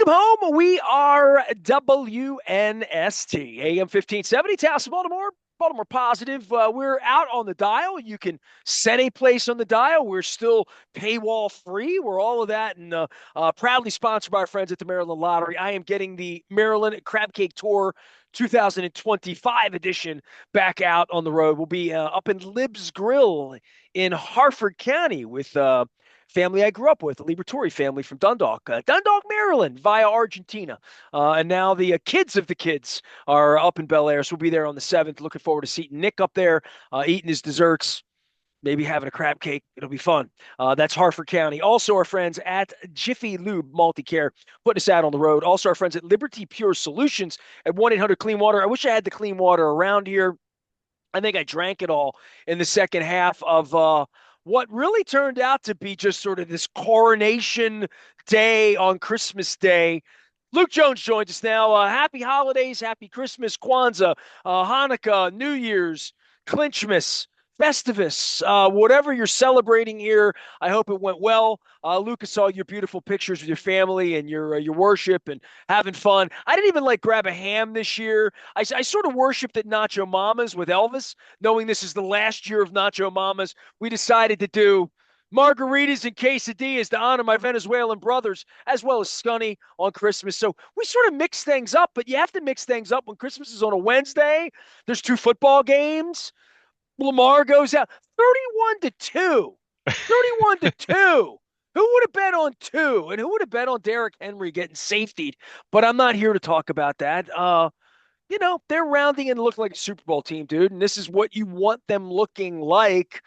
Welcome home. We are WNST, AM 1570, Taos, Baltimore. Baltimore Positive. We're out on the dial. You can set a place on the dial. We're still paywall free. We're all of that, and proudly sponsored by our friends at the Maryland Lottery. I am getting the Maryland Crab Cake Tour 2025 edition back out on the road. We'll be up in Lib's Grill in Harford County with family I grew up with, the Liberatore family from Dundalk, Maryland, via Argentina. And now the kids of the kids are up in Bel Air. So we'll be there on the 7th. Looking forward to seeing Nick up there, eating his desserts, maybe having a crab cake. It'll be fun. That's Harford County. Also, our friends at Jiffy Lube Multicare putting us out on the road. Also, our friends at Liberty Pure Solutions at 1-800 Clean Water. I wish I had the clean water around here. I think I drank it all in the second half of what really turned out to be just sort of this coronation day on Christmas Day. Luke Jones joins us now. Happy holidays, happy Christmas, Kwanzaa, Hanukkah, New Year's, Clinchmas, Festivus, whatever you're celebrating here. I hope it went well. Luke, I saw your beautiful pictures with your family and your worship and having fun. I didn't even grab a ham this year. I sort of worshipped at Nacho Mama's with Elvis, knowing this is the last year of Nacho Mama's. We decided to do margaritas and quesadillas to honor my Venezuelan brothers, as well as Scunny on Christmas. So we sort of mix things up, but you have to mix things up when Christmas is on a Wednesday. There's 2 football games. Lamar goes out 31 to 2. 31 to 2. Who would have bet on 2? And who would have bet on Derrick Henry getting safetied? But I'm not here to talk about that. They're rounding and look like a Super Bowl team, dude. And this is what you want them looking like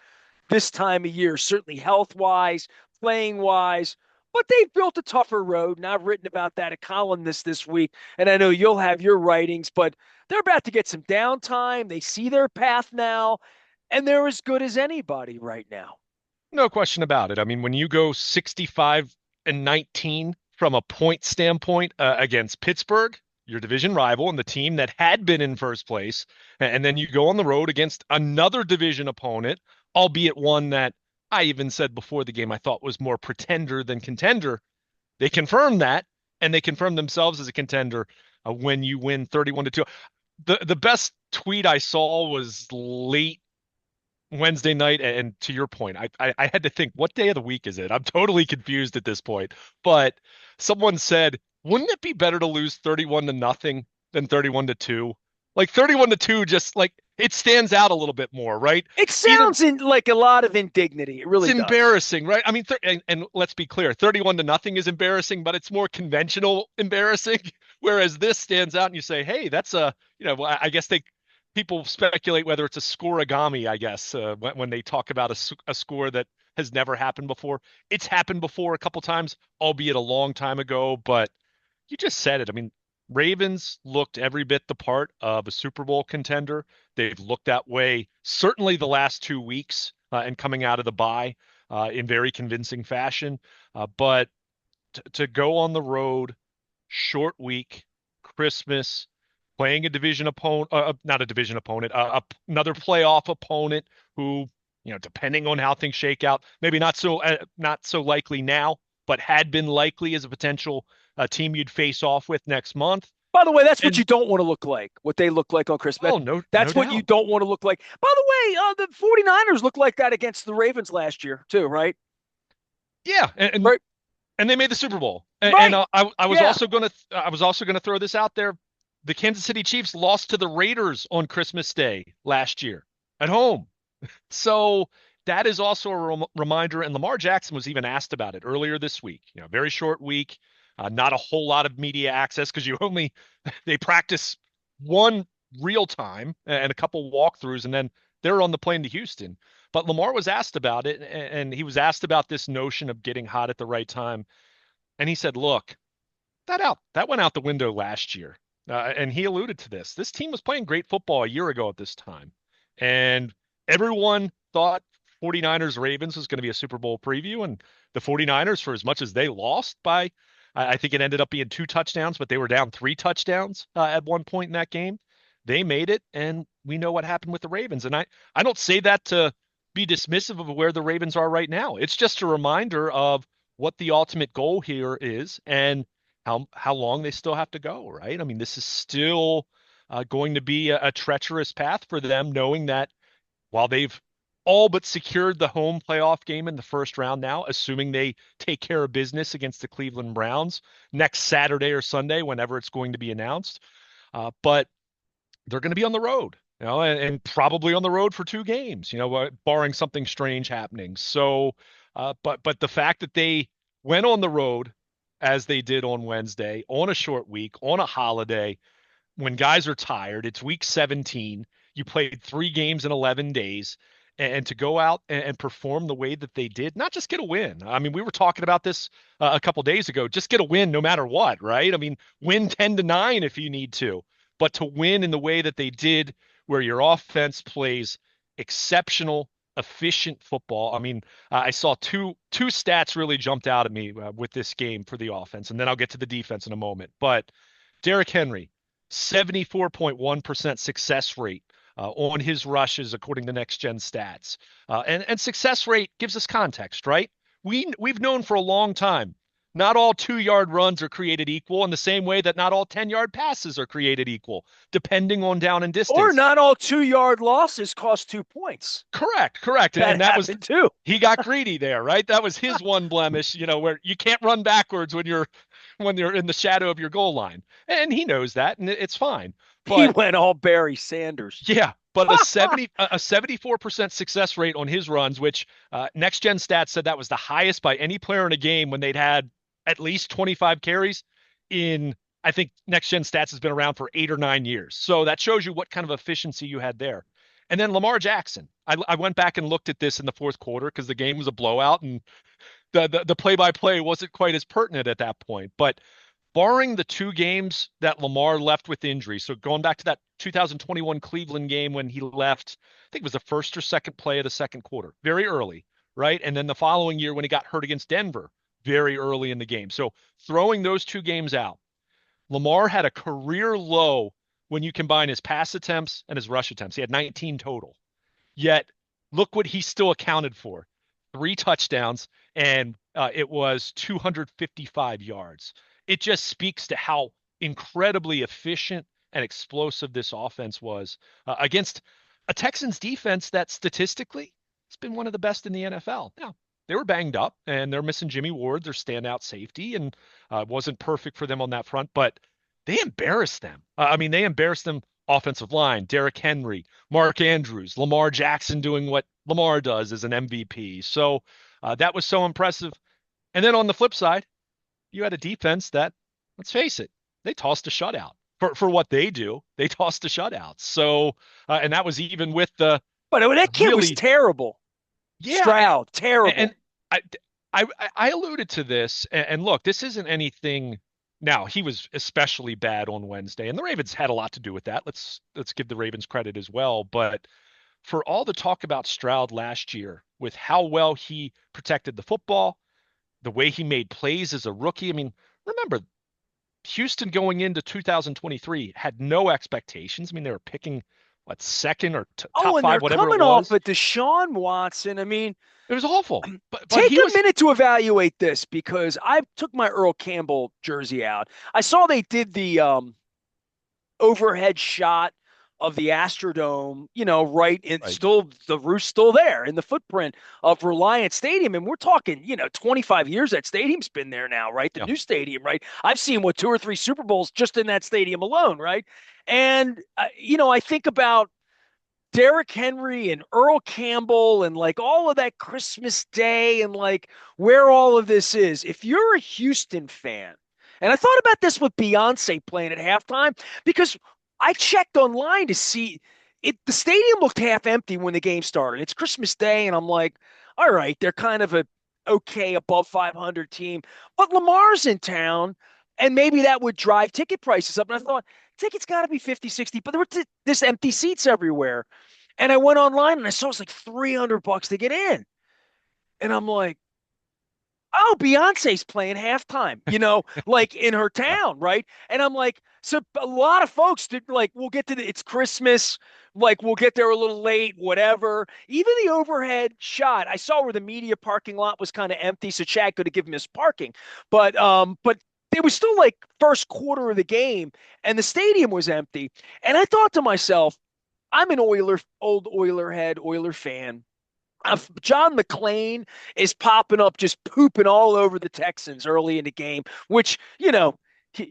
this time of year, certainly health-wise, playing-wise. But they've built a tougher road, and I've written about that, a columnist this week, and I know you'll have your writings, but they're about to get some downtime. They see their path now, and they're as good as anybody right now. No question about it. I mean, when you go 65-19 from a point standpoint against Pittsburgh, your division rival and the team that had been in first place, and then you go on the road against another division opponent, albeit one that I even said before the game I thought was more pretender than contender. They confirmed that, and they confirmed themselves as a contender when you win 31 to 2. The best tweet I saw was late Wednesday night, and to your point, I had to think, what day of the week is it? I'm totally confused at this point. But someone said, wouldn't it be better to lose 31 to nothing than 31 to 2? Like 31 to 2, just like it stands out a little bit more, right? It Either sounds like a lot of indignity. It it's really does. embarrassing, right? I mean, and let's be clear, 31 to nothing is embarrassing, but it's more conventional embarrassing. Whereas this stands out and you say, hey, that's I guess people speculate whether it's a scoreagami, I guess, when they talk about a score that has never happened before. It's happened before a couple times, albeit a long time ago, but you just said it. I mean, Ravens looked every bit the part of a Super Bowl contender. They've looked that way certainly the last 2 weeks and coming out of the bye in very convincing fashion. But to go on the road, short week, Christmas, playing a division opponent, not a division opponent, another playoff opponent who, depending on how things shake out, maybe not so likely now, but had been likely as a potential team you'd face off with next month. By the way, that's what And you don't want to look like, what they look like on Christmas. oh, no That's what you doubt. don't want to look like. By the way, the 49ers looked like that against the Ravens last year, too, right? Yeah, Right. and they made the Super Bowl. And Right. I was Yeah. also gonna throw this out there. The Kansas City Chiefs lost to the Raiders on Christmas Day last year at home. So that is also a reminder. And Lamar Jackson was even asked about it earlier this week. Very short week, not a whole lot of media access because they practice one real time and a couple walkthroughs, and then they're on the plane to Houston. But Lamar was asked about it, and he was asked about this notion of getting hot at the right time. And he said, look, that went out the window last year. And he alluded to this. This team was playing great football a year ago at this time. And everyone thought 49ers Ravens was going to be a Super Bowl preview. And the 49ers, for as much as they lost by, I think it ended up being 2 touchdowns, but they were down 3 touchdowns at one point in that game. They made it, and we know what happened with the Ravens. And I don't say that to be dismissive of where the Ravens are right now. It's just a reminder of what the ultimate goal here is. And how long they still have to go, right? I mean, this is still going to be a treacherous path for them, knowing that while they've all but secured the home playoff game in the first round now, assuming they take care of business against the Cleveland Browns next Saturday or Sunday, whenever it's going to be announced. But they're going to be on the road, and probably on the road for 2 games, barring something strange happening. So, but the fact that they went on the road as they did on Wednesday, on a short week, on a holiday, when guys are tired, it's week 17. You played 3 games in 11 days. And to go out and perform the way that they did, not just get a win. I mean, we were talking about this a couple days ago. Just get a win no matter what, right? I mean, win 10-9 if you need to, but to win in the way that they did, where your offense plays exceptional, efficient football. I mean, I saw two stats really jumped out at me with this game for the offense, and then I'll get to the defense in a moment. But Derrick Henry, 74.1% success rate on his rushes, according to Next Gen Stats. And success rate gives us context, right? We've known for a long time not all 2-yard runs are created equal, in the same way that not all 10-yard passes are created equal, depending on down and Or distance. not all 2-yard losses cost 2 points. Correct. That And that was happened too. he got greedy there, right? That was his one blemish, where you can't run backwards when you're in the shadow of your goal line. And he knows that, and it's fine. He But went all Barry Sanders. yeah, but a 74% success rate on his runs, which Next Gen Stats said that was the highest by any player in a game when they'd had at least 25 carries in, I think Next Gen Stats has been around for 8 or 9 years. So that shows you what kind of efficiency you had there. And then Lamar Jackson. I went back and looked at this in the fourth quarter because the game was a blowout and the play-by-play wasn't quite as pertinent at that point. But barring the 2 games that Lamar left with injury, so going back to that 2021 Cleveland game when he left, I think it was the first or second play of the second quarter, very early, right? And then the following year when he got hurt against Denver, very early in the game. So throwing those 2 games out, Lamar had a career low when you combine his pass attempts and his rush attempts. He had 19 total. Yet, look what he still accounted for: 3 touchdowns, and it was 255 yards. It just speaks to how incredibly efficient and explosive this offense was against a Texans defense that statistically has been one of the best in the NFL. Now, they were banged up and they're missing Jimmy Ward, their standout safety, and wasn't perfect for them on that front, but they embarrassed them. I mean, they embarrassed them offensive line, Derrick Henry, Mark Andrews, Lamar Jackson doing what Lamar does as an MVP. So that was so impressive. And then on the flip side, you had a defense that, let's face it, they tossed a shutout for what they do. They tossed a shutout. So, and that was even with the But that kid was really, terrible. yeah. Stroud, terrible. And I, I alluded to this, and look, this isn't anything. Now, he was especially bad on Wednesday, and the Ravens had a lot to do with that. Let's give the Ravens credit as well. But for all the talk about Stroud last year, with how well he protected the football, the way he made plays as a rookie. I mean, remember, Houston going into 2023 had no expectations. I mean, they were picking what, second or top And they're five, whatever it coming off was. of Deshaun Watson. I mean, It was awful. But take he a was minute to evaluate this because I took my Earl Campbell jersey out. I saw they did the overhead shot of the Astrodome, right in right. still the roof's still there in the footprint of Reliant Stadium. And we're talking, 25 years that stadium's been there now, right? The Yeah. new stadium, right? I've seen 2 or 3 Super Bowls just in that stadium alone, right? And, I think about Derrick Henry and Earl Campbell and like all of that Christmas Day and like where all of this is. If you're a Houston fan, and I thought about this with Beyonce playing at halftime because I checked online to see it. The stadium looked half empty when the game started. It's Christmas Day, and I'm like, all right, they're kind of a okay above 500 team, but Lamar's in town, and maybe that would drive ticket prices up. And I thought tickets got to be 50, 60, but there were this empty seats everywhere. And I went online and I saw it's like $300 to get in. And I'm like, oh, Beyonce's playing halftime, like in her Yeah. town, right? And I'm like, so a lot of folks did like, we'll get to it's Christmas, like we'll get there a little late, whatever. Even the overhead shot, I saw where the media parking lot was kind of empty, so Chad could have given us parking, but it was still like first quarter of the game, and the stadium was empty. And I thought to myself, I'm an old Oiler head, Oiler fan. John McClain is popping up, just pooping all over the Texans early in the game, which,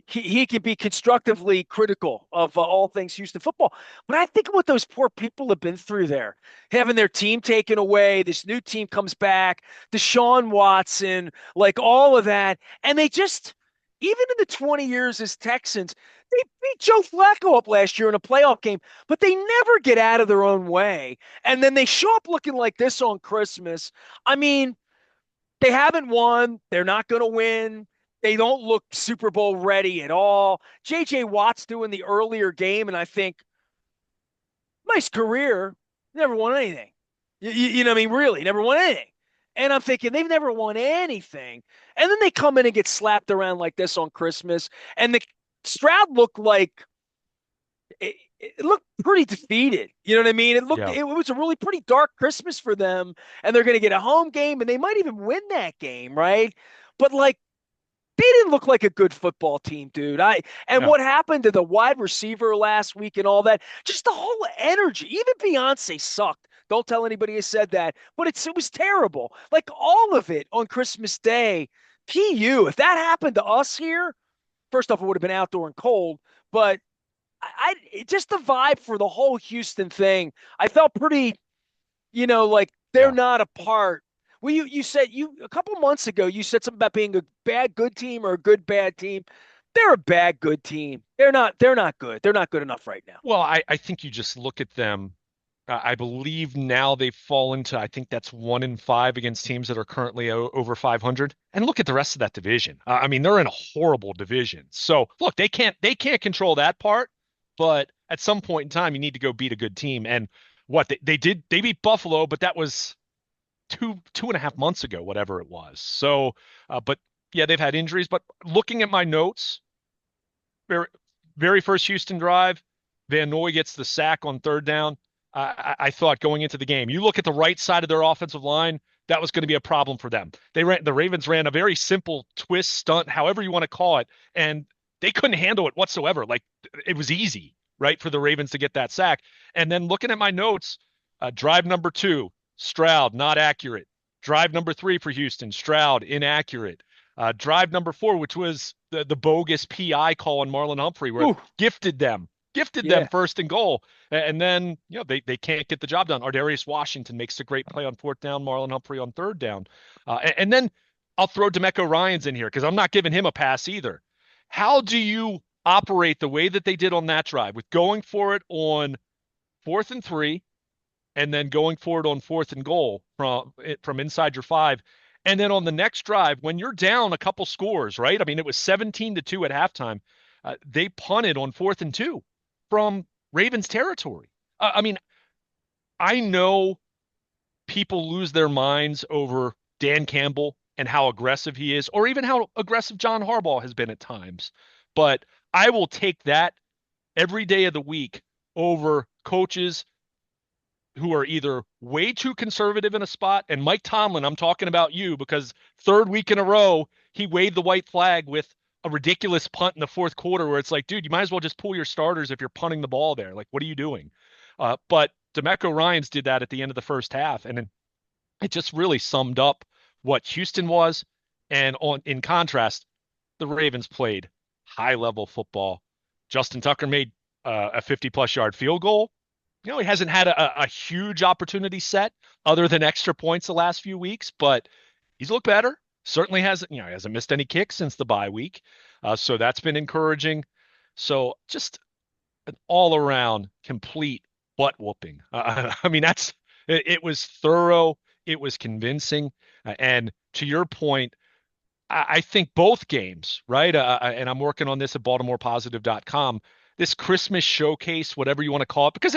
he can be constructively critical of all things Houston football. But I think what those poor people have been through there, having their team taken away, this new team comes back, Deshaun Watson, like all of that. And they just, even in the 20 years as Texans, they beat Joe Flacco up last year in a playoff game, but they never get out of their own way. And then they show up looking like this on Christmas. I mean, they haven't won. They're not going to win. They don't look Super Bowl ready at all. J.J. Watt's doing the earlier game, and I think, nice career, never won anything. You know what I mean? Really, never won anything. And I'm thinking they've never won anything. And then they come in and get slapped around like this on Christmas. And the Stroud looked like it looked pretty defeated. You know what I mean? Yeah. It was a really pretty dark Christmas for them, and they're going to get a home game, and they might even win that game, right? But like they didn't look like a good football team, dude. And No. what happened to the wide receiver last week and all that, just the whole energy. Even Beyonce sucked. Don't tell anybody I said that, but it was terrible. Like all of it on Christmas Day. PU, if that happened to us here, first off, it would have been outdoor and cold, but just the vibe for the whole Houston thing. I felt pretty, like they're Yeah. not a part. Well, you said a couple months ago you said something about being a bad good team or a good bad team. They're a bad good team. They're not good. They're not good enough right now. Well, I think you just look at them. I believe now they've fallen to, I think that's 1-5 against teams that are currently over 500. And look at the rest of that division. I mean, they're in a horrible division. So look, they can't control that part, but at some point in time, you need to go beat a good team. And what they did, they beat Buffalo, but that was 2.5 months ago, whatever it was. So, but yeah, they've had injuries. But looking at my notes, very, very first Houston drive, Van Noy gets the sack on third down. I thought going into the game, you look at the right side of their offensive line, that was going to be a problem for them. The Ravens ran a very simple twist stunt, however you want to call it, and they couldn't handle it whatsoever. Like it was easy, right, for the Ravens to get that sack. And then looking at my notes, drive number 2, Stroud not accurate. Drive number 3 for Houston, Stroud inaccurate. Drive number 4, which was the bogus PI call on Marlon Humphrey, where Ooh, gifted them yeah. first and goal. And then, they can't get the job done. Ardarius Washington makes a great play on fourth down, Marlon Humphrey on third down. And then I'll throw D'Amico Ryans in here because I'm not giving him a pass either. How do you operate the way that they did on that drive with going for it on 4th and 3 and then going for it on 4th and goal from inside your 5? And then on the next drive, when you're down a couple scores, right? I mean, it was 17-2 at halftime. They punted on 4th and 2 from Ravens territory. I mean, I know people lose their minds over Dan Campbell and how aggressive he is, or even how aggressive John Harbaugh has been at times. But I will take that every day of the week over coaches who are either way too conservative in a spot. And Mike Tomlin, I'm talking about you because third week in a row, he waved the white flag with a ridiculous punt in the fourth quarter where it's like, dude, you might as well just pull your starters if you're punting the ball there. Like, what are you doing? But D'Amico Ryans did that at the end of the first half. And then it just really summed up what Houston was. And in contrast, the Ravens played high level football. Justin Tucker made a 50+ yard field goal. He hasn't had a huge opportunity set other than extra points the last few weeks, but he's looked better. Certainly hasn't, he hasn't missed any kicks since the bye week. So that's been encouraging. So just an all around complete butt whooping. I mean, it was thorough. It was convincing. And to your point, I think both games, right? And I'm working on this at BaltimorePositive.com. This Christmas showcase, whatever you want to call it, because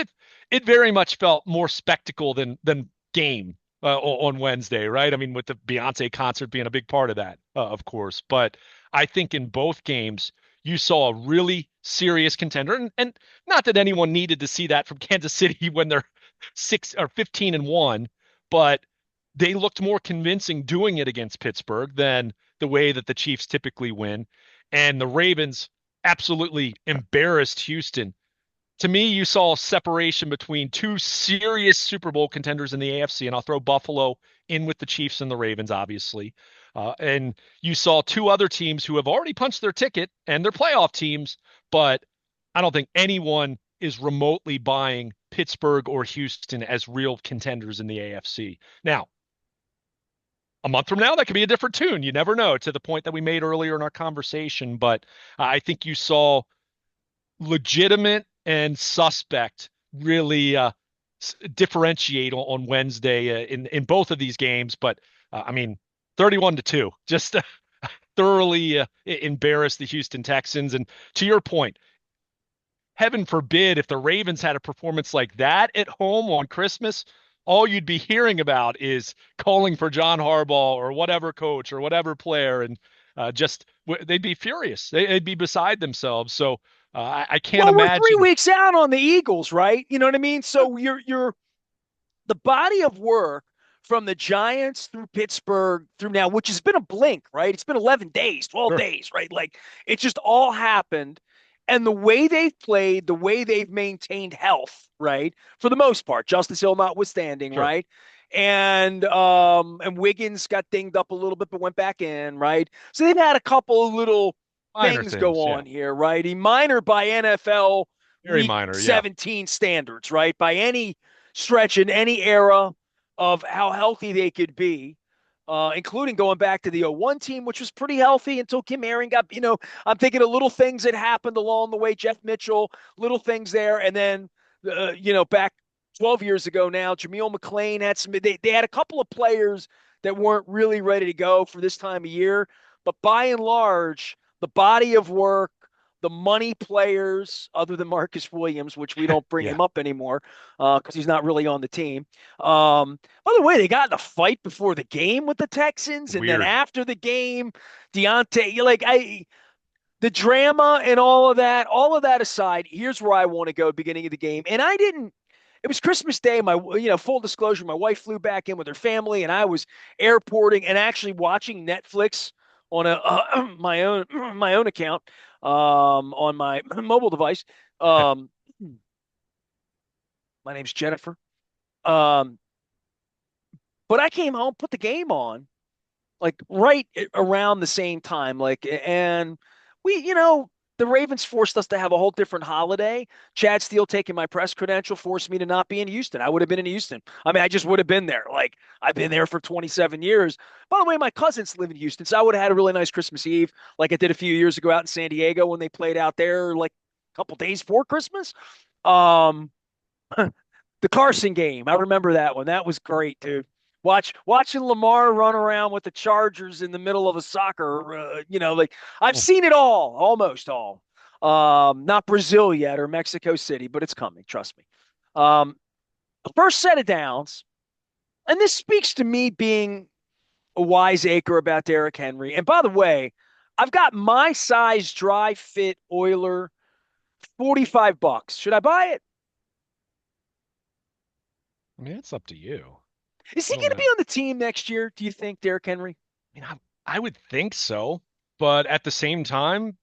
it very much felt more spectacle than game on Wednesday, right? I mean, with the Beyonce concert being a big part of that, of course. But I think in both games, you saw a really serious contender, and not that anyone needed to see that from Kansas City when they're 15-1, but they looked more convincing doing it against Pittsburgh than the way that the Chiefs typically win. and the Ravens absolutely embarrassed Houston. To me, you saw separation between two serious Super Bowl contenders in the AFC, and I'll throw Buffalo in with the Chiefs and the Ravens, obviously. And you saw two other teams who have already punched their ticket and they're playoff teams, but I don't think anyone is remotely buying Pittsburgh or Houston as real contenders in the AFC. Now, a month from now, that could be a different tune. You never know, to the point that we made earlier in our conversation. But I think you saw legitimate and suspect really differentiate on Wednesday in both of these games. But I mean, 31-2, just thoroughly embarrassed the Houston Texans. And to your point, heaven forbid if the Ravens had a performance like that at home on Christmas, all you'd be hearing about is calling for John Harbaugh or whatever coach or whatever player, and just they'd be furious. They'd be beside themselves. So I can't Well, we're 3 weeks imagine. out on the Eagles, right? You know what I mean? So you're the body of work from the Giants through Pittsburgh through now, which has been a blink, right? It's been 11 days, 12 Sure, days, right? Like it just all happened. And the way they've played, the way they've maintained health, right? For the most part, Justice Hill notwithstanding, sure. right? And Wiggins got dinged up a little bit, but went back in, right? So they've had a couple of little Minor things go things, yeah. on here, right? Minor by NFL Very week minor, yeah. 17 standards, right? By any stretch in any era of how healthy they could be, including going back to the 01 team, which was pretty healthy until Kim Herring got, I'm thinking of little things that happened along the way. Jeff Mitchell, little things there. And then, back 12 years ago now, Jameel McClain had they had a couple of players that weren't really ready to go for this time of year. But by and large, the body of work, the money players, other than Marcus Williams, which we don't bring Yeah. him up anymore because he's not really on the team. By the way, they got in a fight before the game with the Texans, and then Weird. after the game, Deontay, the drama and all of that aside, here's where I want to go beginning of the game. And I didn't, it was Christmas Day. Full disclosure, my wife flew back in with her family, and I was airporting and actually watching Netflix on my own account on my mobile device. Um, my name's Jennifer. Um, but I came home, put the game on, like right around the same time, and we, the Ravens forced us to have a whole different holiday. Chad Steele taking my press credential forced me to not be in Houston. I would have been in Houston. I mean, I just would have been there. Like I've been there for 27 years. By the way, my cousins live in Houston, so I would have had a really nice Christmas Eve, like I did a few years ago out in San Diego when they played out there, like a couple days before Christmas. Um, the Carson game. I remember that one. That was great, dude. Watching Lamar run around with the Chargers in the middle of a soccer, like I've Oh, seen it all, almost all. Not Brazil yet or Mexico City, but it's coming. Trust me. The first set of downs, and this speaks to me being a wiseacre about Derrick Henry. And by the way, I've got my size dry fit Oiler, $45. Should I buy it? I mean, it's up to you. Is I he don't going to be know. on the team next year? Do you think, Derrick Henry? I mean, I would think so, but at the same time,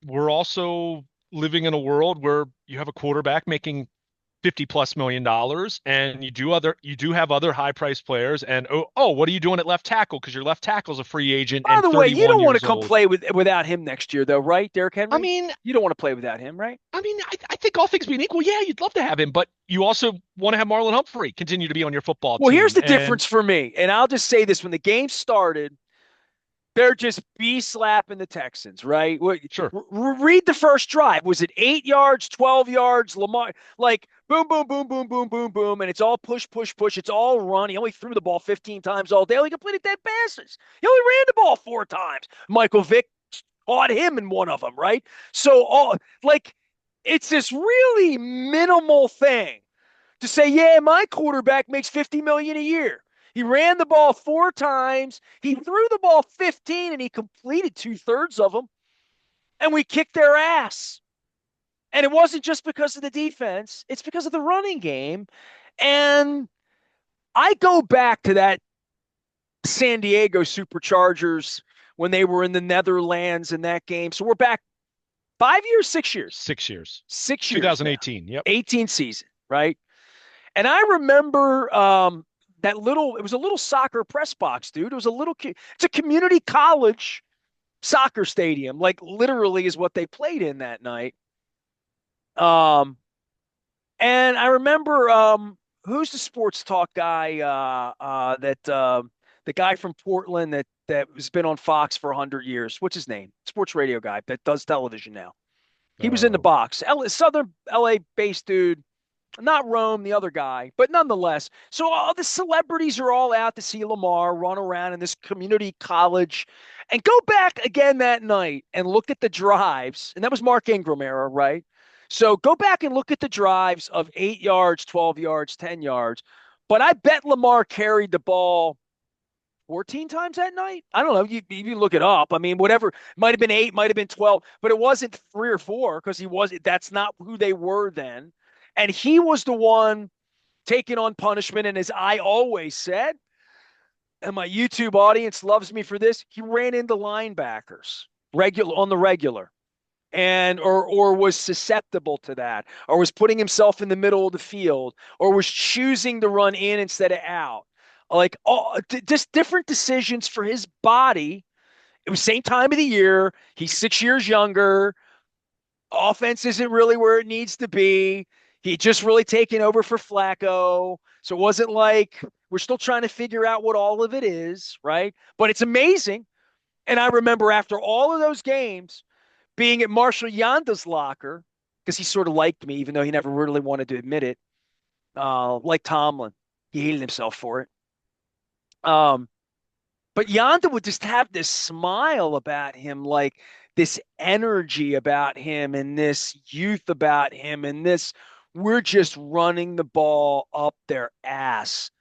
we're also living in a world where you have a quarterback making 50 plus $1 million, and you do have other high priced players. And what are you doing at left tackle? Because your left tackle's a free agent By and the way, you 31 don't want to years come old. play without him next year, though, right, Derrick I Henry? mean, You don't want to play without him, right? I think all things being equal, yeah, you'd love to have him, but you also want to have Marlon Humphrey continue to be on your football Well, here's team. the And difference for me, and I'll just say this: when the game started, they're just slapping the Texans, right? sure, Read the first drive. Was it 8 yards, 12 yards? Lamar, like boom, boom, boom, boom, boom, boom, boom, and it's all push, push, push. It's all run. He only threw the ball 15 times all day. He completed 10 passes. He only ran the ball 4 times. Michael Vick caught him in one of them, right? So it's this really minimal thing to say, yeah, my quarterback makes 50 million a year. He ran the ball 4 times. He threw the ball 15 and he completed 2/3 of them. And we kicked their ass. And it wasn't just because of the defense, it's because of the running game. And I go back to that San Diego Superchargers when they were in the Netherlands in that game. So we're back 5 years, 6 years, 6 years. 6 years now, 2018. Yep. 18 season, right? And I remember that little, it was a little soccer press box, dude. It was a little, it's a community college soccer stadium, like literally is what they played in that night. Um, and I remember who's the sports talk guy that the guy from Portland that has been on Fox for 100 years. What's his name? Sports radio guy that does television now. He was in the Uh, box. Southern LA based dude, not Rome, the other guy, but nonetheless. So all the celebrities are all out to see Lamar run around in this community college. And go back again that night and look at the drives. And that was Mark Ingram era, right? So go back and look at the drives of 8 yards, 12 yards, 10 yards. But I bet Lamar carried the ball 14 times that night. I don't know. You look it up. I mean, whatever. Might have been eight, might have been 12, but it wasn't three or four because that's not who they were then. And he was the one taking on punishment. And as I always said, and my YouTube audience loves me for this, he ran into linebackers on the regular and or was susceptible to that, or was putting himself in the middle of the field, or was choosing to run in instead of out. Like just different decisions for his body. It was same time of the year. He's 6 years younger. Offense isn't really where it needs to be. He just really taken over for Flacco. So it wasn't like we're still trying to figure out what all of it is, right? But it's amazing. And I remember after all of those games being at Marshall Yanda's locker, because he sort of liked me, even though he never really wanted to admit it, like Tomlin. He hated himself for it. But Yonda would just have this smile about him, like this energy about him and this youth about him and this, we're just running the ball up their ass.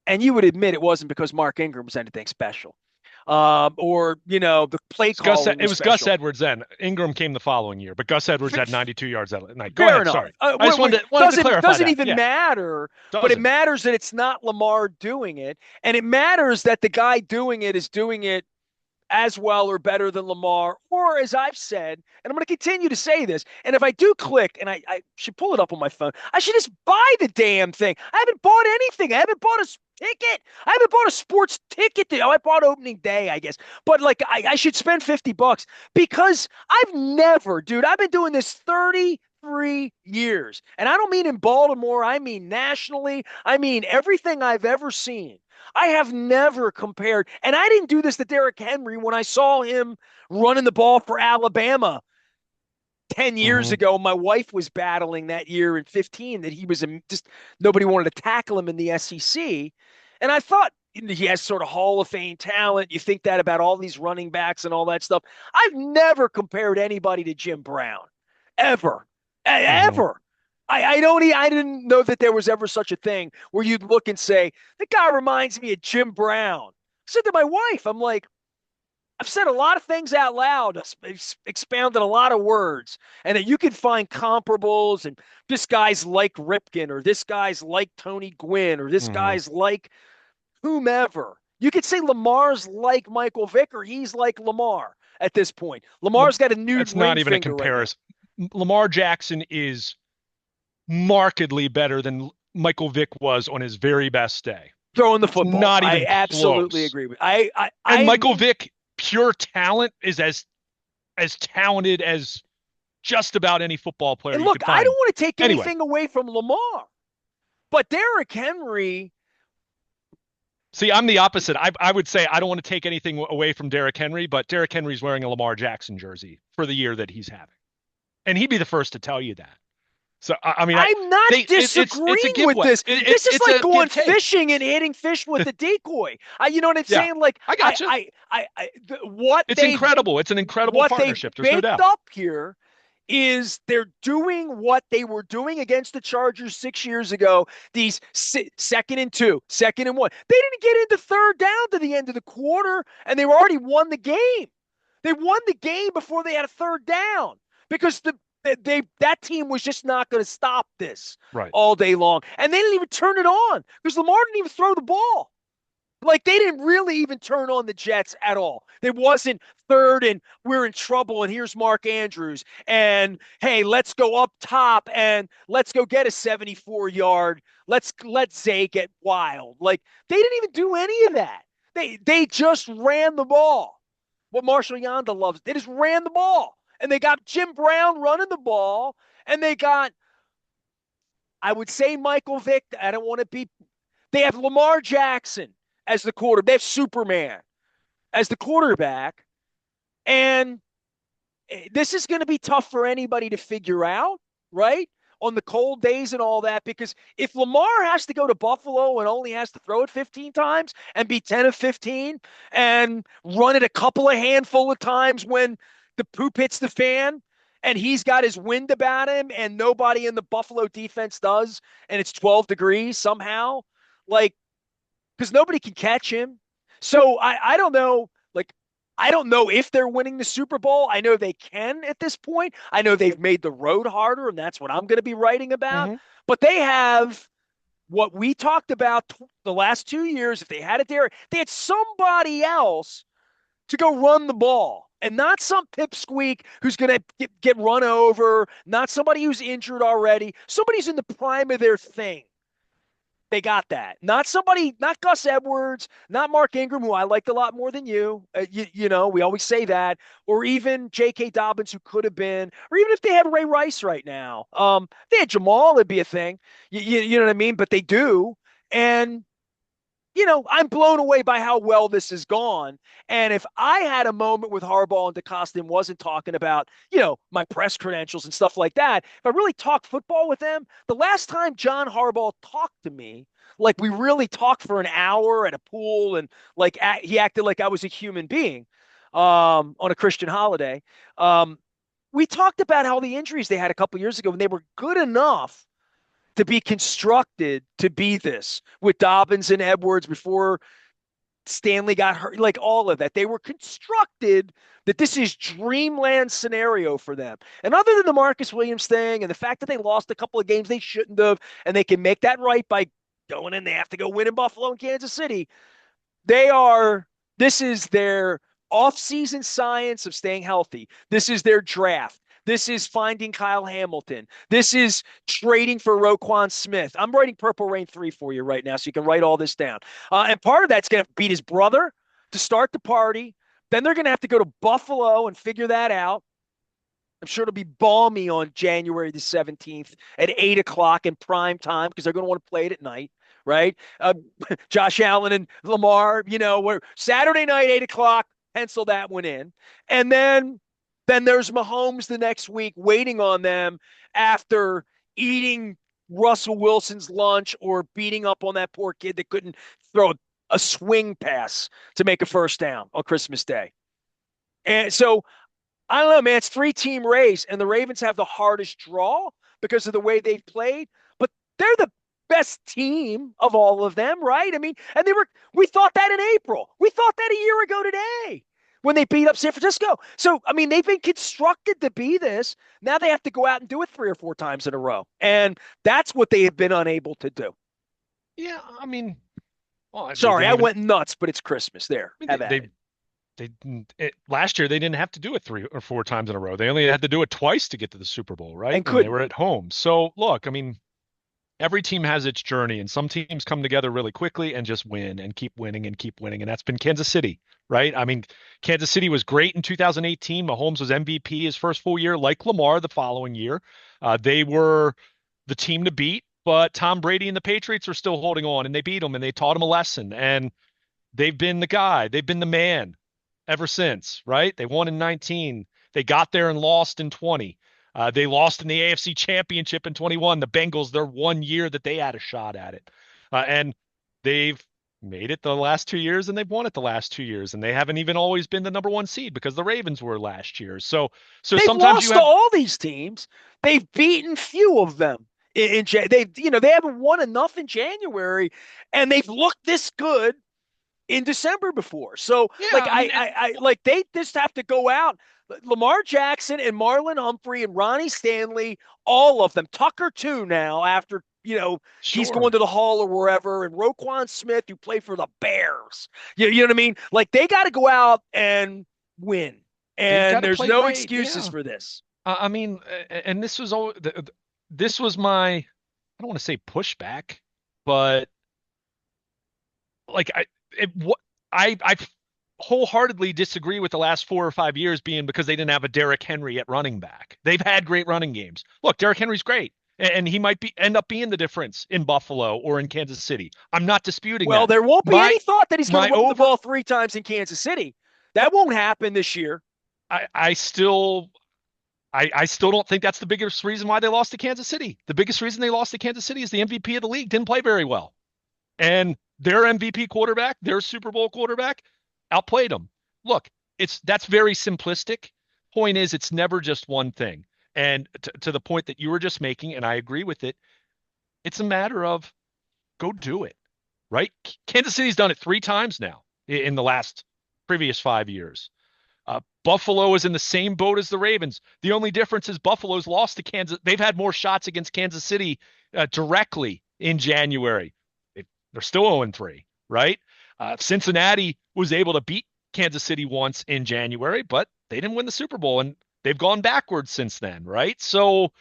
And you would admit it wasn't because Mark Ingram was anything special. Or, the play calling It was was Gus special. Edwards then. Ingram came the following year, but Gus Edwards had 92 yards that night. Go Fair ahead. enough. Sorry. I just wanted to clarify Doesn't that. even Yeah, matter, but it doesn't. matters that it's not Lamar doing it, and it matters that the guy doing it is doing it as well or better than Lamar, or as I've said, and I'm going to continue to say this, and if I do click, and I should pull it up on my phone, I should just buy the damn thing. I haven't bought anything. I haven't bought a ticket. I haven't bought a sports ticket. I bought opening day, I guess. But like, I should spend $50 because I've been doing this 33 years. And I don't mean in Baltimore. I mean nationally. I mean everything I've ever seen. I have never compared, and I didn't do this to Derrick Henry when I saw him running the ball for Alabama 10 years Hmm. ago. My wife was battling that year in 15 that he was just nobody wanted to tackle him in the SEC. And I thought he has sort of Hall of Fame talent. You think that about all these running backs and all that stuff. I've never compared anybody to Jim Brown, ever, Hmm. ever. I didn't know that there was ever such a thing where you'd look and say, the guy reminds me of Jim Brown. I said to my wife, I'm like, I've said a lot of things out loud, expounded a lot of words, and that you can find comparables. And this guy's like Ripken, or this guy's like Tony Gwynn, or this Hmm. guy's like whomever. You could say Lamar's like Michael Vick, or he's like Lamar at this point. Lamar's got a nude It's not ring even a finger right now. comparison. Lamar Jackson is markedly better than Michael Vick was on his very best day. Throwing the It's football. not I even absolutely close. agree with. I And am. Michael Vick, pure talent, is as talented as just about any football player And you look, could I don't find. want to take Anyway, anything away from Lamar, but Derrick Henry. see, I'm the opposite. I would say I don't want to take anything away from Derrick Henry, but Derrick Henry's wearing a Lamar Jackson jersey for the year that he's having, and he'd be the first to tell you that. So I mean, I'm not it's a disagreeing with giveaway. this. This is It's like a going give take. fishing and hitting fish with a decoy. You know what I'm Yeah, saying? Like I got you. what It's they've incredible. It's an incredible partnership. There's no baked doubt. up here is they're doing what they were doing against the Chargers 6 years ago. These second and two, second and one. They didn't get into third down to the end of the quarter, and they were already won the game. They won the game before they had a third down because that team was just not going to stop this Right. all day long, and they didn't even turn it on because Lamar didn't even throw the ball. Like they didn't really even turn on the Jets at all. It wasn't third and we're in trouble and here's Mark Andrews and hey, let's go up top and let's go get a 74-yard. Let's let Zay get wild. Like they didn't even do any of that. They just ran the ball. What Marshall Yonda loves. They just ran the ball. And they got Jim Brown running the ball and they got I would say Michael Vick. I don't want to be they have Lamar Jackson as the quarterback. They have Superman as the quarterback. And this is going to be tough for anybody to figure out, right? On the cold days and all that, because if Lamar has to go to Buffalo and only has to throw it 15 times and be 10 of 15 and run it a couple of handful of times when the poop hits the fan and he's got his wind about him and nobody in the Buffalo defense does, and it's 12 degrees somehow, like, because nobody can catch him. So I don't know. Like, I don't know if they're winning the Super Bowl. I know they can at this point. I know they've made the road harder, and that's what I'm going to be writing about. Mm-hmm. But they have what we talked about the last 2 years. If they had it there, they had somebody else to go run the ball. And not some pipsqueak who's going to get run over, not somebody who's injured already. Somebody's in the prime of their thing. They got that. Not somebody, not Gus Edwards, not Mark Ingram, who I liked a lot more than you. You know, we always say that. Or even J.K. Dobbins, who could have been. Or even if they had Ray Rice right now. They had Jamal, it'd be a thing. You know what I mean? But they do. And I'm blown away by how well this has gone. And if I had a moment with Harbaugh and DeCosta and wasn't talking about, my press credentials and stuff like that, if I really talked football with them, the last time John Harbaugh talked to me, like we really talked for an hour at a pool and like he acted like I was a human being on a Christian holiday. We talked about how the injuries they had a couple years ago and they were good enough to be constructed to be this with Dobbins and Edwards before Stanley got hurt, like all of that. They were constructed that this is dreamland scenario for them. And other than the Marcus Williams thing and the fact that they lost a couple of games they shouldn't have, and they can make that right by going in, they have to go win in Buffalo and Kansas City. This is their off-season science of staying healthy. This is their draft. This is finding Kyle Hamilton. This is trading for Roquan Smith. I'm writing Purple Rain 3 for you right now, so you can write all this down. And part of that's going to beat his brother to start the party. Then they're going to have to go to Buffalo and figure that out. I'm sure it'll be balmy on January the 17th at 8 o'clock in prime time because they're going to want to play it at night, right? Josh Allen and Lamar, we're Saturday night, 8 o'clock, pencil that one in. And then there's Mahomes the next week waiting on them after eating Russell Wilson's lunch or beating up on that poor kid that couldn't throw a swing pass to make a first down on Christmas Day. And so I don't know, man. It's 3-team race, and the Ravens have the hardest draw because of the way they've played, but they're the best team of all of them, right? I mean, and we thought that in April. We thought that a year ago today when they beat up San Francisco. So, I mean, they've been constructed to be this. Now they have to go out and do it 3 or 4 times in a row. And that's what they have been unable to do. Yeah, I mean, well, sorry, I went nuts, but it's Christmas. There. I mean, last year they didn't have to do it 3 or 4 times in a row. They only had to do it twice to get to the Super Bowl, right? And they were at home. So look, I mean, every team has its journey, and some teams come together really quickly and just win and keep winning and keep winning. And that's been Kansas City, right? I mean, Kansas City was great in 2018. Mahomes was MVP his first full year, like Lamar the following year. They were the team to beat, but Tom Brady and the Patriots are still holding on, and they beat them, and they taught him a lesson. And they've been the guy, they've been the man ever since, right? They won in 19. They got there and lost in 20. They lost in the AFC Championship in 21. The Bengals, their 1 year that they had a shot at it. And they've made it the last 2 years, and they've won it the last 2 years. And they haven't even always been the number 1 seed because the Ravens were last year. So they've sometimes lost to all these teams. They've beaten few of them. They haven't won enough in January, and they've looked this good in December before. So yeah, they just have to go out. Lamar Jackson and Marlon Humphrey and Ronnie Stanley, all of them. Tucker too now after he's going Sure. to the Hall or wherever, and Roquan Smith, who played for the Bears. You know what I mean? Like, they got to go out and win, They've got and to there's play no right. excuses Yeah. for this. I mean, and this was all. This was my. I don't want to say pushback, but like I wholeheartedly disagree with the last 4 or 5 years being because they didn't have a Derrick Henry at running back. They've had great running games. Look, Derrick Henry's great, and he might be end up being the difference in Buffalo or in Kansas City. I'm not disputing Well, that. there won't be My any thought that he's going to my run the over ball 3 times in Kansas City. That won't happen this year. I still I still don't think that's the biggest reason why they lost to Kansas City. The biggest reason they lost to Kansas City is the MVP of the league didn't play very well. And their MVP quarterback, their Super Bowl quarterback, outplayed them. Look, that's very simplistic. Point is, it's never just one thing. And to the point that you were just making, and I agree with it, it's a matter of go do it, right? Kansas City's done it 3 times now in the last previous 5 years. Buffalo is in the same boat as the Ravens. The only difference is Buffalo's lost to Kansas. They've had more shots against Kansas City directly in January. They're still 0-3, right? Cincinnati was able to beat Kansas City once in January, but they didn't win the Super Bowl, and they've gone backwards since then, right? So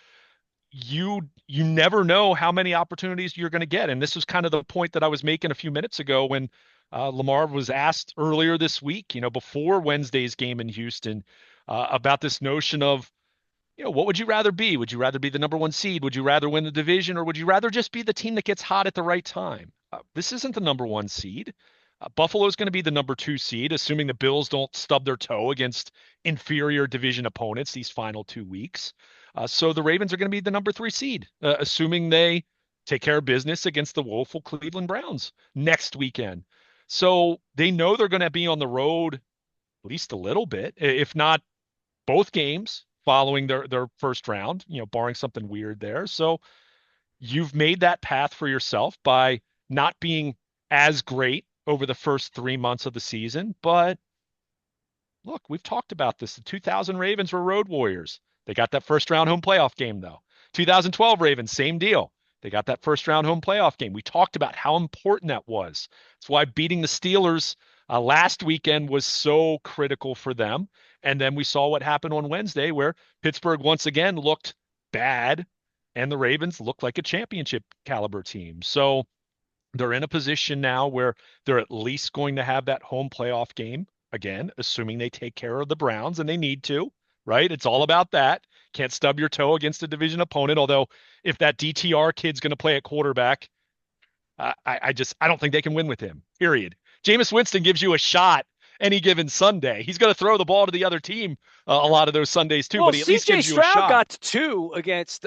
you never know how many opportunities you're going to get. And this was kind of the point that I was making a few minutes ago when Lamar was asked earlier this week, before Wednesday's game in Houston, about this notion of, what would you rather be? Would you rather be the number one seed? Would you rather win the division, or would you rather just be the team that gets hot at the right time? This isn't the number one seed. Buffalo's going to be the number two seed, assuming the Bills don't stub their toe against inferior division opponents these final 2 weeks. So the Ravens are going to be the number three seed, assuming they take care of business against the woeful Cleveland Browns next weekend. So they know they're going to be on the road at least a little bit, if not both games following their first round, barring something weird there. So you've made that path for yourself by not being as great over the first 3 months of the season. But look, we've talked about this. The 2000 Ravens were road warriors. They got that first round home playoff game, though. 2012 Ravens, same deal. They got that first round home playoff game. We talked about how important that was. That's why beating the Steelers last weekend was so critical for them. And then we saw what happened on Wednesday, where Pittsburgh once again looked bad, and the Ravens looked like a championship caliber team. So they're in a position now where they're at least going to have that home playoff game again, assuming they take care of the Browns, and they need to, right? It's all about that. Can't stub your toe against a division opponent. Although if that DTR kid's going to play at quarterback, I don't think they can win with him. Period. Jameis Winston gives you a shot any given Sunday. He's going to throw the ball to the other team a lot of those Sundays too, Well, but he at least C.J. gives you a Stroud shot. got to 2 against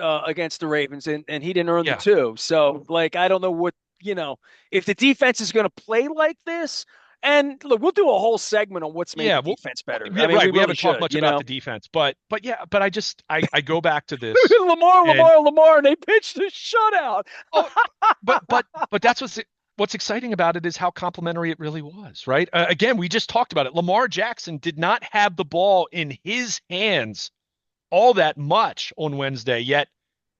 the Ravens, and he didn't earn the Yeah. 2. So, like, I don't know if the defense is going to play like this. And look, we'll do a whole segment on what's made Yeah, the well, defense better. I yeah, mean, we right. We really haven't talked should. much about the defense, but yeah, but I go back to this, Lamar, and Lamar, Lamar, and they pitched a shutout. oh, but that's what's exciting about it is how complimentary it really was, right? Again, we just talked about it. Lamar Jackson did not have the ball in his hands all that much on Wednesday, yet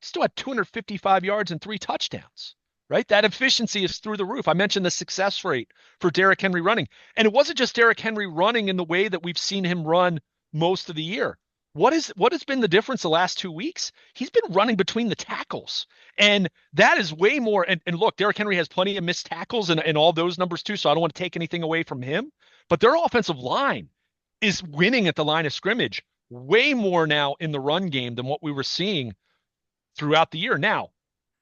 he still had 255 yards and 3 touchdowns, right? That efficiency is through the roof. I mentioned the success rate for Derrick Henry running. And it wasn't just Derrick Henry running in the way that we've seen him run most of the year. What has been the difference the last 2 weeks? He's been running between the tackles. And that is way more. And look, Derrick Henry has plenty of missed tackles and all those numbers too. So I don't want to take anything away from him. But their offensive line is winning at the line of scrimmage way more now in the run game than what we were seeing throughout the year. Now,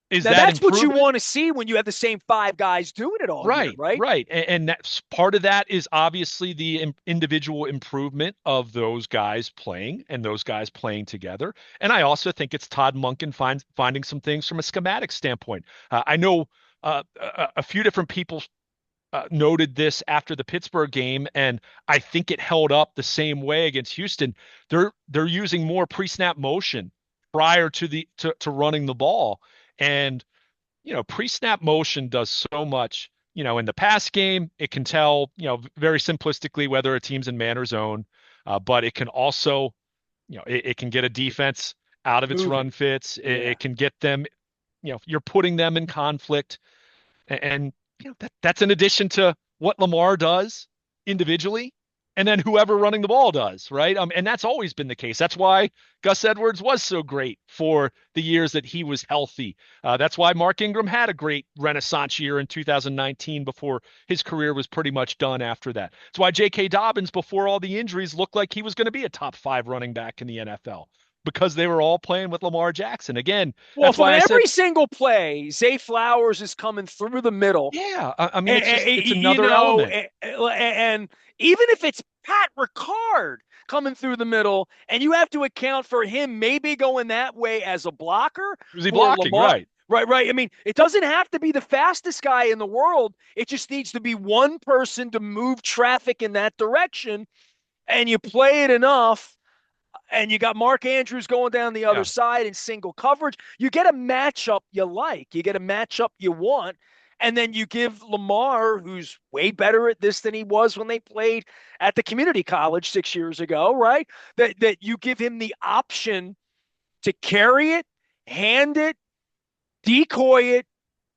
is Now, that that's what you improvement? want to see when you have the same 5 guys doing it all year, Right, right? right. And that's part of that is obviously the individual improvement of those guys playing and those guys playing together. And I also think it's Todd Monken finding some things from a schematic standpoint. I know a few different people noted this after the Pittsburgh game, and I think it held up the same way against Houston. They're using more pre-snap motion prior to running the ball. And pre-snap motion does so much. In the pass game, it can tell, very simplistically whether a team's in man or zone, but it can also, it can get a defense out of its Moving. run fits. It Yeah. can get them you're putting them in conflict. And that's in addition to what Lamar does individually, and then whoever running the ball does, right? And that's always been the case. That's why Gus Edwards was so great for the years that he was healthy. That's why Mark Ingram had a great renaissance year in 2019 before his career was pretty much done after that. That's why J.K. Dobbins, before all the injuries, looked like he was going to be a top 5 running back in the NFL because they were all playing with Lamar Jackson. Again, Well, that's from why I said, every single play, Zay Flowers is coming through the middle. yeah, I mean, it's You another know, element. and even if it's Pat Ricard coming through the middle, and you have to account for him maybe going that way as a blocker Was he for blocking? Lamar. Right. Right, right. I mean, it doesn't have to be the fastest guy in the world. It just needs to be one person to move traffic in that direction, and you play it enough and you got Mark Andrews going down the other Yeah. side in single coverage. You get a matchup you like, you get a matchup you want, and then you give Lamar, who's way better at this than he was when they played at the community college 6 years ago, right? That you give him the option to carry it, hand it, decoy it,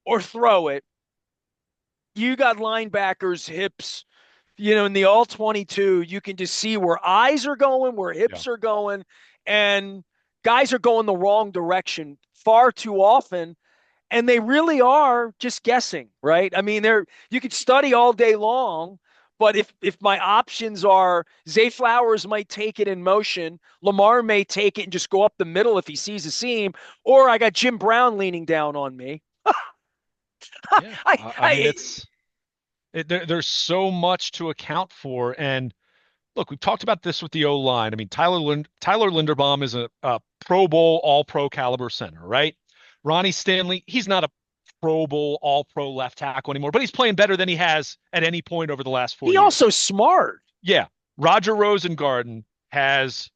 or throw it. You got linebackers, hips, in the all 22, you can just see where eyes are going, where Yeah. hips are going, and guys are going the wrong direction far too often. And they really are just guessing, right? I mean, you could study all day long, but if my options are Zay Flowers might take it in motion, Lamar may take it and just go up the middle if he sees a seam, or I got Jim Brown leaning down on me. Yeah. I, I mean, I, there's so much to account for. And look, we've talked about this with the O line. I mean, Tyler Linderbaum is a Pro Bowl, All Pro caliber center, right? Ronnie Stanley, he's not a Pro Bowl, All Pro left tackle anymore, but he's playing better than he has at any point over the last four he also years. smart. Yeah. Roger Rosengarten has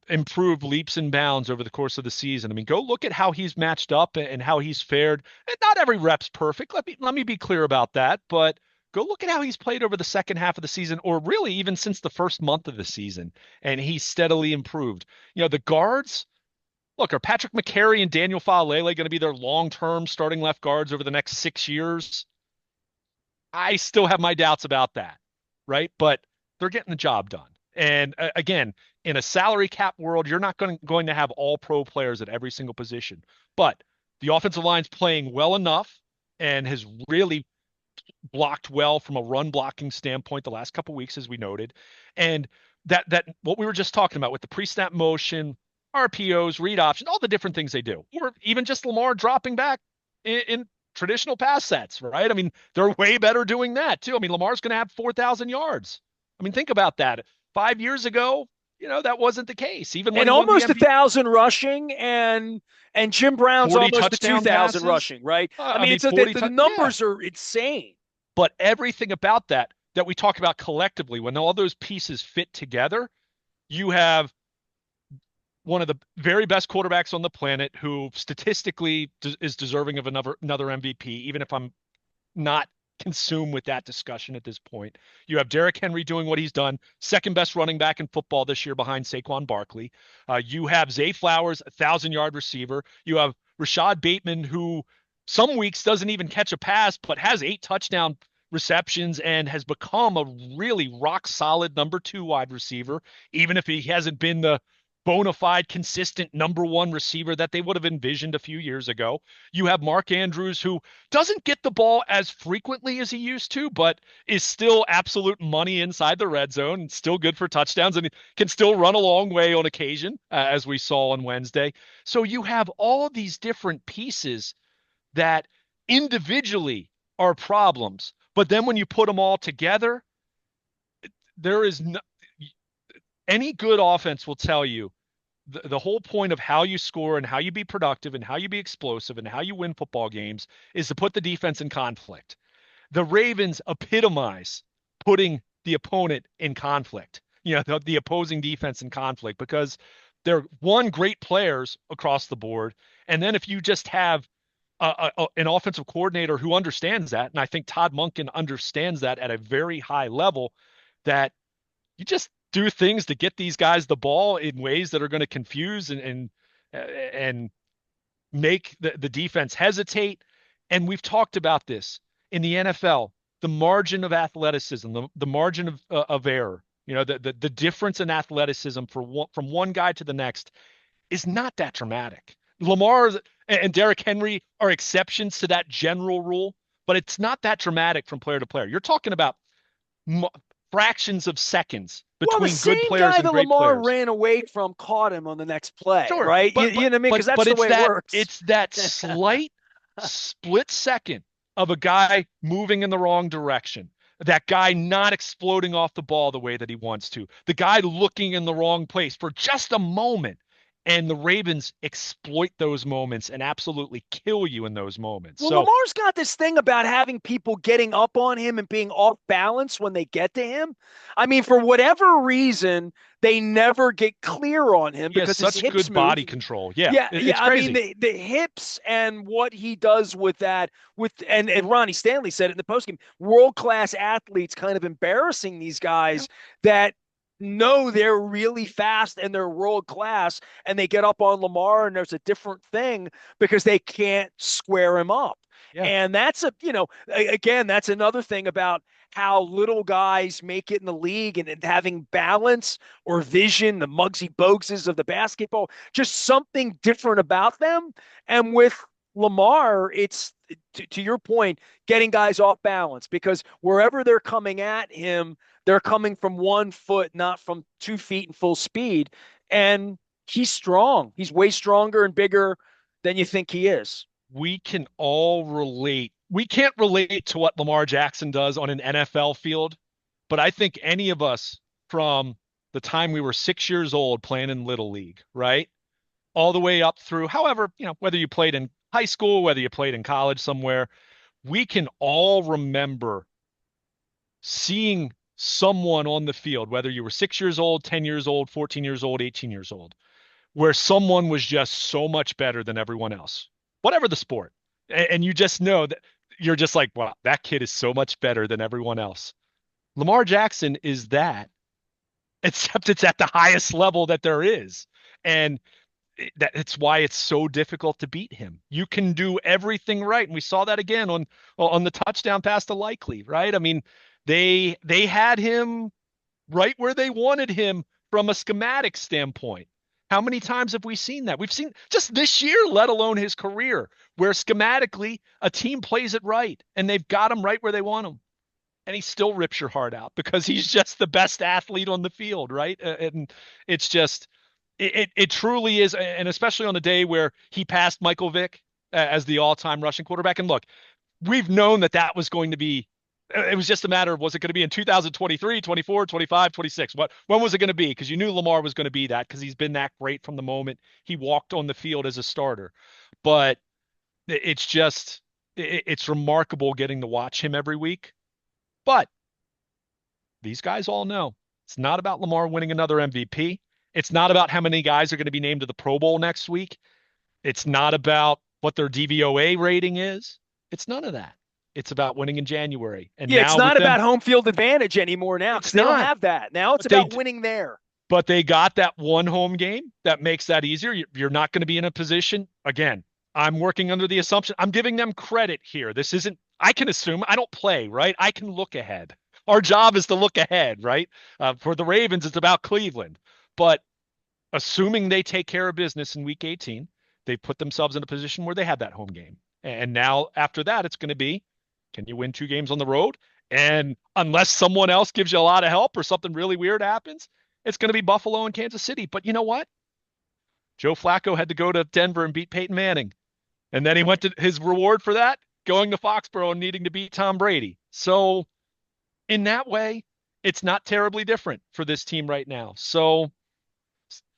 improved leaps and bounds over the course of the season. I mean, go look at how he's matched up and how he's fared. And not every rep's perfect. Let me be clear about that, but go look at how he's played over the second half of the season, or really even since the first month of the season, and he's steadily improved. The guards. Look, are Patrick McCary and Daniel Faalele going to be their long-term starting left guards over the next 6 years? I still have my doubts about that, right? But they're getting the job done. And again, in a salary cap world, you're not going to have all pro players at every single position. But the offensive line's playing well enough and has really blocked well from a run blocking standpoint the last couple of weeks, as we noted. And that what we were just talking about with the pre-snap motion, RPOs, read option, all the different things they do, or even just Lamar dropping back in traditional pass sets, right? I mean, they're way better doing that too. I mean, Lamar's going to have 4,000 yards. I mean, think about that. 5 years ago, that wasn't the case. Even when And he won the almost a MVP, thousand rushing, and Jim Brown's 40 almost to two touchdown thousand passes. rushing, right? I I mean, mean, it's a, 40, the yeah. numbers are insane. But everything about that we talk about collectively, when all those pieces fit together, you have one of the very best quarterbacks on the planet who statistically is deserving of another MVP, even if I'm not consumed with that discussion at this point. You have Derrick Henry doing what he's done, second best running back in football this year behind Saquon Barkley. You have Zay Flowers, 1,000-yard receiver. You have Rashad Bateman, who some weeks doesn't even catch a pass, but has 8 touchdown receptions and has become a really rock solid number 2 wide receiver, even if he hasn't been the bona fide, consistent number 1 receiver that they would have envisioned a few years ago. You have Mark Andrews, who doesn't get the ball as frequently as he used to, but is still absolute money inside the red zone and still good for touchdowns and can still run a long way on occasion, as we saw on Wednesday. So you have all these different pieces that individually are problems, but then when you put them all together, there is no, any good offense will tell you the whole point of how you score and how you be productive and how you be explosive and how you win football games is to put the defense in conflict. The Ravens epitomize putting the opponent in conflict, the opposing defense in conflict, because they're one, great players across the board. And then if you just have an offensive coordinator who understands that, and I think Todd Monken understands that at a very high level, that you just do things to get these guys the ball in ways that are going to confuse and make the defense hesitate. And we've talked about this in the NFL, the margin of athleticism, the margin of error, the difference in athleticism from one guy to the next is not that dramatic. Lamar and Derrick Henry are exceptions to that general rule, but it's not that dramatic from player to player. You're talking about m- fractions of seconds Well, the between good same players guy and that great Lamar players. ran away from caught him on the next play, Sure, right? but You know what I mean? Because that's but the way it works. it's that slight split second of a guy moving in the wrong direction. That guy not exploding off the ball the way that he wants to. The guy looking in the wrong place for just a moment. And the Ravens exploit those moments and absolutely kill you in those moments. Well, So, Lamar's got this thing about having people getting up on him and being off balance when they get to him. I mean, for whatever reason, they never get clear on him he has because his such hips good move. body control. Yeah, Yeah, it's yeah. I mean, crazy. the hips and what he does with that, and Ronnie Stanley said it in the postgame, world-class athletes kind of embarrassing these Yeah. guys that know they're really fast and they're world class, and they get up on Lamar and there's a different thing because they can't square him up. Yeah. And that's again, that's another thing about how little guys make it in the league, and having balance or vision, the Muggsy Bogueses of the basketball, just something different about them. And with Lamar, it's to your point, getting guys off balance because wherever they're coming at him, they're coming from 1 foot, not from 2 feet in full speed. And he's strong. He's way stronger and bigger than you think he is. We can all relate. We can't relate to what Lamar Jackson does on an NFL field, but I think any of us from the time we were 6 years old playing in Little League, right? All the way up through, however, whether you played in high school, whether you played in college somewhere, we can all remember seeing someone on the field, whether you were 6 years old, 10 years old, 14 years old, 18 years old, where someone was just so much better than everyone else, whatever the sport. And you just know that you're just like, wow, that kid is so much better than everyone else. Lamar Jackson is that, except it's at the highest level that there is. And it's why it's so difficult to beat him. You can do everything right. And we saw that again on the touchdown pass to Likely, right? I mean, they had him right where they wanted him from a schematic standpoint. How many times have we seen that? We've seen just this year, let alone his career, where schematically a team plays it right and they've got him right where they want him. And he still rips your heart out because he's just the best athlete on the field, right? And it's just, it truly is. And especially on the day where he passed Michael Vick as the all-time rushing quarterback. And look, we've known that was going to be, it was just a matter of, was it going to be in 2023, 24, 25, 26? When was it going to be? Because you knew Lamar was going to be that because he's been that great from the moment he walked on the field as a starter. But it's just, it's remarkable getting to watch him every week. But these guys all know it's not about Lamar winning another MVP. It's not about how many guys are going to be named to the Pro Bowl next week. It's not about what their DVOA rating is. It's none of that. It's about winning in January. And Yeah, it's now with not them, about home field advantage anymore now because it's they don't not. have that. Now it's But they about winning there. but they got that one home game that makes that easier. You're not going to be in a position again. I'm working under the assumption. I'm giving them credit here. This isn't, I can assume I don't play, right? I can look ahead. Our job is to look ahead, right? For the Ravens, it's about Cleveland. But assuming they take care of business in week 18, they put themselves in a position where they have that home game. And now after that, it's going to be, can you win 2 games on the road? And unless someone else gives you a lot of help or something really weird happens, it's going to be Buffalo and Kansas City. But you know what? Joe Flacco had to go to Denver and beat Peyton Manning. And then he went to his reward for that, going to Foxborough and needing to beat Tom Brady. So in that way, it's not terribly different for this team right now. So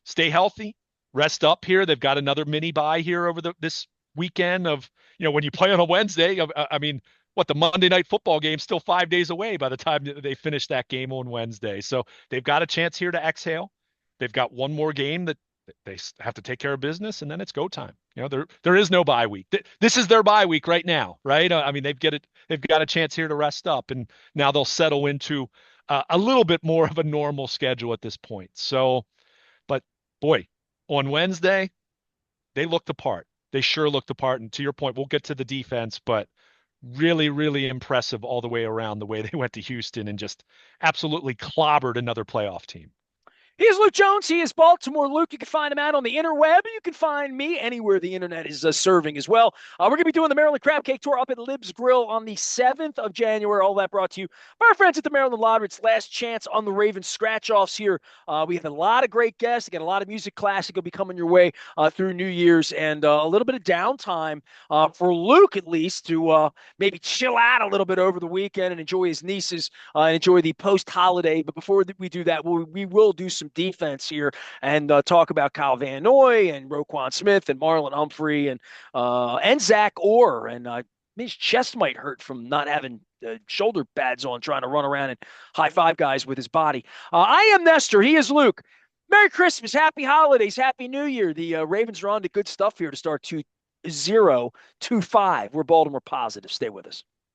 stay healthy, rest up here. They've got another mini bye here over this weekend of, when you play on a Wednesday, I mean, the Monday night football game's still 5 days away by the time they finish that game on Wednesday. So they've got a chance here to exhale. They've got one more game that they have to take care of business, and then it's go time. There is no bye week. This is their bye week right now, right? I mean, they've got a chance here to rest up, and now they'll settle into a little bit more of a normal schedule at this point. So, but boy, on Wednesday, they looked the part. they sure looked the part. And to your point, we'll get to the defense, but really, really impressive all the way around the way they went to Houston and just absolutely clobbered another playoff team. He is Luke Jones. He is Baltimore Luke. You can find him out on the interweb. You can find me anywhere the internet is serving as well. We're going to be doing the Maryland Crab Cake Tour up at Lib's Grill on the 7th of January. All that brought to you by our friends at the Maryland Lottery. It's last chance on the Ravens scratch-offs here. We have a lot of great guests. We got a lot of music classic will be coming your way through New Year's, and a little bit of downtime for Luke at least to maybe chill out a little bit over the weekend and enjoy his nieces and enjoy the post-holiday. But before we do that, we will do some defense here and talk about Kyle Van Noy and Roquan Smith and Marlon Humphrey and Zach Orr. And his chest might hurt from not having shoulder pads on, trying to run around and high five guys with his body. I am Nestor. He is Luke. Merry Christmas, Happy Holidays, Happy New Year. The Ravens are on to good stuff here to start 2-0, 2-5. We're Baltimore positive. Stay with us.